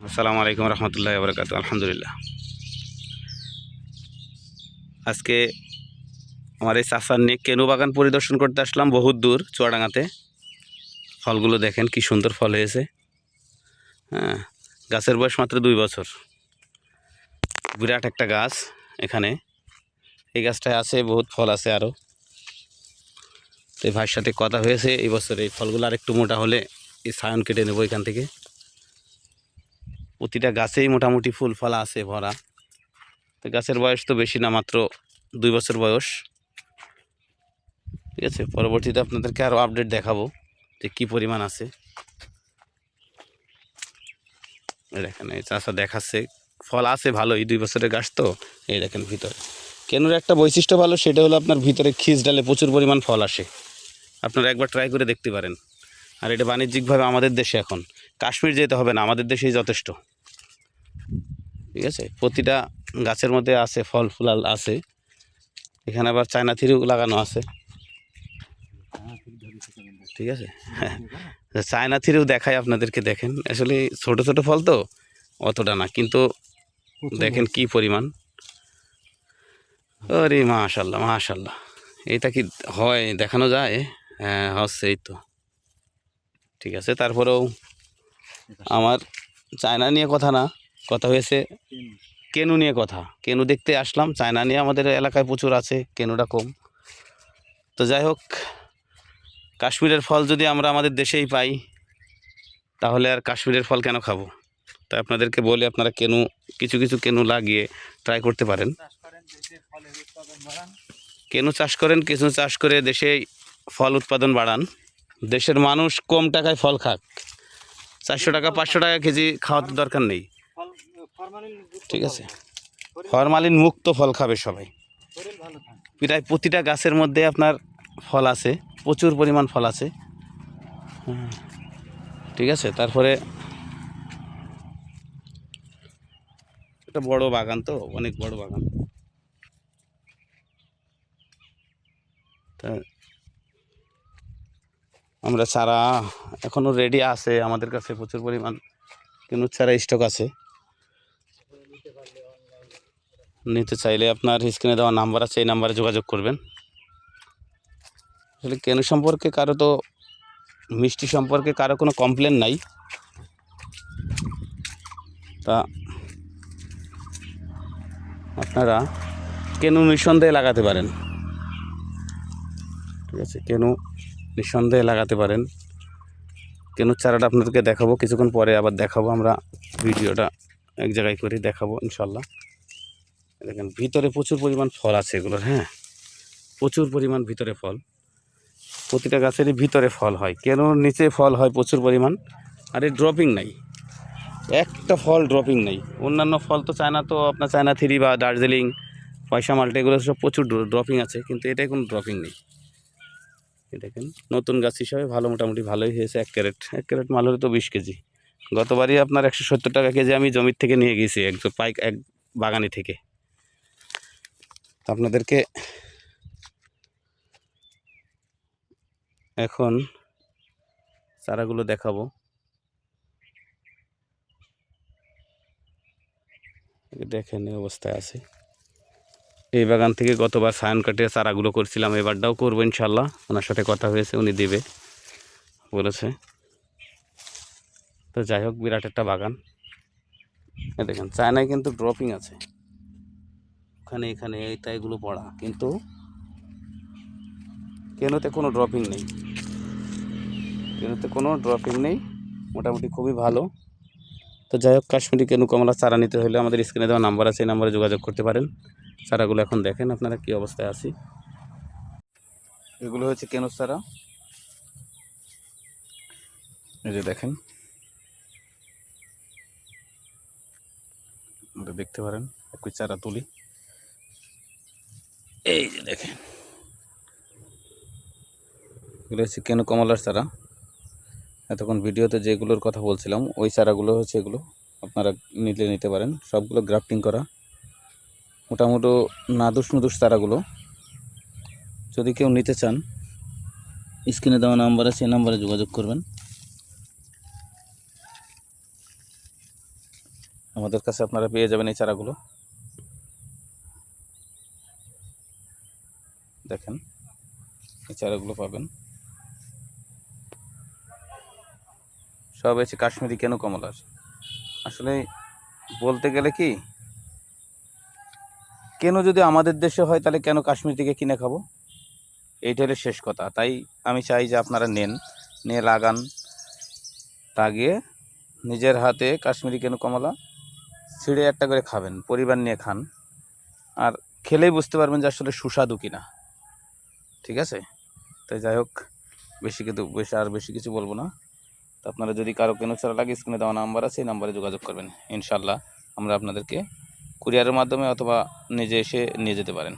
আসসালামু আলাইকুম রহমতুল্লাহি ওয়া বারাকাতুহু। আলহামদুলিল্লাহ। আজকে আমার এই চাচার নিয়ে কেনু বাগান পরিদর্শন করতে আসলাম বহুত দূর চুয়াডাঙ্গাতে। ফলগুলো দেখেন কি সুন্দর ফল হয়েছে। হ্যাঁ, গাছের বয়স মাত্র 2 বছর। বিরাট একটা গাছ। এখানে এই গাছটায় আছে বহুত ফল আছে আরও। তো এই ভাইয়ের সাথে কথা হয়েছে, এই বছর এই ফলগুলো আর একটু মোটা হলে এই সায়ন কেটে নেবো এখান থেকে। প্রতিটা গাছেই মোটামুটি ফুল ফলা আছে ভরা। তো গাছের বয়স তো বেশি না, মাত্র 2 বছর বয়স। ঠিক আছে, পরবর্তীতে আপনাদেরকে আরও আপডেট দেখাবো যে কী পরিমাণ আছে। দেখেন এই চাষা দেখাচ্ছে ফল আছে ভালোই, 2 বছরের গাছ তো। এই দেখেন ভিতরে কেনুর একটা বৈশিষ্ট্য ভালো, সেটা হলো আপনার ভিতরে খিস ডালে প্রচুর পরিমাণ ফল আসে। আপনারা একবার ট্রাই করে দেখতে পারেন। আর এটা বাণিজ্যিকভাবে আমাদের দেশে এখন কাশ্মীর যেতে হবে না, আমাদের দেশেই যথেষ্ট। ঠিক আছে, প্রতিটা গাছের মধ্যে আছে ফল ফুলাল আছে। এখানে আবার চায়না থিরিও লাগানো আছে। ঠিক আছে, হ্যাঁ, চায়না থিরিও দেখাই আপনাদেরকে। দেখেন আসলে ছোট ছোট ফল তো অতটা না, কিন্তু দেখেন কি পরিমাণ। আরে মাশাল্লাহ মাশাল্লাহ, এটা কি হয় দেখানো যায়? হ্যাঁ হচ্ছে, এই তো। ঠিক আছে, তারপরেও আমার চায়না নিয়ে কথা না, কথা হয়েছে কেনু নিয়ে কথা। কেনু দেখতে আসলাম, চায়না নিয়ে আমাদের এলাকায় প্রচুর আছে, কেনুটা কম। তো যাই হোক, কাশ্মীরের ফল যদি আমরা আমাদের দেশেই পাই, তাহলে আর কাশ্মীরের ফল কেন খাবো? তাই আপনাদেরকে বলি, আপনারা কেনু কিছু কিছু কেনু লাগিয়ে ট্রাই করতে পারেন। কেনু চাষ করেন, কিছু চাষ করে দেশে ফল উৎপাদন বাড়ান। দেশের মানুষ কম টাকায় ফল খাক, 400 টাকা 500 টাকা কেজি খাওয়ার দরকার নেই। ঠিক আছে, ফরমালিন মুক্ত ফল খাবে সবাই। প্রায় প্রতিটা গাছের মধ্যে আপনার ফল আছে, প্রচুর পরিমাণ ফল আছে। ঠিক আছে, তারপরে এটা বড় বাগান তো, অনেক বড় বাগান। তা আমরা চারা এখনও রেডি আছে আমাদের কাছে, প্রচুর পরিমাণ কিন্তু চারা স্টক আছে। নিতে চাইলে আপনার স্ক্রিনে দেওয়া নাম্বার আছে, এই নাম্বারে যোগাযোগ করবেন। আসলে কেন সম্পর্কে কারো তো, মিষ্টি সম্পর্কে কারো কোনো কমপ্লেন নাই। তা আপনারা কেনু নিঃসন্দেহে লাগাতে পারেন। ঠিক আছে, কেনু নিঃসন্দেহে লাগাতে পারেন। কেনুর চারাটা আপনাদেরকে দেখাবো কিছুক্ষণ পরে, আবার দেখাবো আমরা ভিডিওটা এক জায়গায় করে দেখাবো ইনশাল্লাহ। দেখেন ভিতরে প্রচুর পরিমাণ ফল আছে এগুলোর। হ্যাঁ, প্রচুর পরিমাণ ভিতরে ফল। প্রতিটা গাছেরই ভিতরে ফল হয়, কেনুর নিচে ফল হয় প্রচুর পরিমাণ। আর এই ড্রপিং নাই, একটা ফল ড্রপিং নেই। অন্যান্য ফল তো চায়না, তো আপনার চায়না থ্রি বা দার্জিলিং, পয়সা মাল্টা, এগুলো সব প্রচুর ড্রপিং আছে, কিন্তু এটাই কোনো ড্রপিং নেই। দেখেন নতুন গাছ হিসাবে ভালো, মোটামুটি ভালোই হয়েছে। এক ক্যারেট মাল হলে তো 20 কেজি। গতবারই আপনার 170 টাকা কেজি আমি জমির থেকে নিয়ে গেছি, এক বাগানি থেকে। আপনাদেরকে এখন চারাগুলো দেখাবো। দেখেন এই অবস্থায় আছে। এই বাগান থেকে গতবার সায়ন কাটিয়ে চারাগুলো করছিলাম, এবারটাও করবো ইনশাল্লাহ। ওনার সাথে কথা হয়েছে, উনি দেবে বলেছে। তো যাই হোক, বিরাট একটা বাগান। দেখেন চায়নায় কিন্তু ড্রপিং আছে, ওখানে এখানে এইটা এগুলো পড়া, কিন্তু কেনতে কোনো ড্রপিং নেই। কেনতে কোনো ড্রপিং নেই, মোটামুটি খুবই ভালো। তো যাই হোক, কাশ্মীরি কেনু কমলা চারা নিতে হলে আমাদের স্ক্রিনে দেওয়া নাম্বার আছে, এই নাম্বারে যোগাযোগ করতে পারেন। চারাগুলো এখন দেখেন আপনারা কি অবস্থায় আছি। এগুলো হচ্ছে কেনুর চারা, এই যে দেখেন, দেখতে পারেন। একই চারা তুলি, এই যে দেখেন, এগুলো হচ্ছে কেনু কমলার চারা। এতক্ষণ ভিডিওতে যেগুলোর কথা বলছিলাম ওই চারাগুলো হচ্ছে এগুলো, আপনারা নিতে পারেন। সবগুলো গ্রাফটিং করা, মোটামুটি নাদুস নুদুস চারাগুলো। যদি কেউ নিতে চান, স্ক্রিনে দেওয়া নাম্বার আছে, এই নাম্বারে যোগাযোগ করবেন। আমাদের কাছে আপনারা পেয়ে যাবেন এই চারাগুলো। দেখেন এই চারাগুলো পাবেন, সব হচ্ছে কাশ্মীরি কেনু কমলার। আসলে বলতে গেলে কি, কেন যদি আমাদের দেশে হয় তাহলে কেন কাশ্মীর থেকে কিনে খাবো, এইটা হলো শেষ কথা। তাই আমি চাই যে আপনারা নেন, নিয়ে লাগান, লাগিয়ে নিজের হাতে কাশ্মীরি কেনু কমলা ছিঁড়ে একটা করে খাবেন, পরিবার নিয়ে খান, আর খেলেই বুঝতে পারবেন যে আসলে সুস্বাদু কিনা। ঠিক আছে, তাই যাই হোক, বেশি কিছু বলবো না। তো আপনারা যদি কারো কেনু চারা লাগে, স্ক্রিনে দেওয়া নাম্বার আছে, এই নাম্বারে যোগাযোগ করবেন। ইনশাল্লাহ আমরা আপনাদেরকে কুরিয়ারের মাধ্যমে অথবা নিজে এসে নিয়ে যেতে পারেন।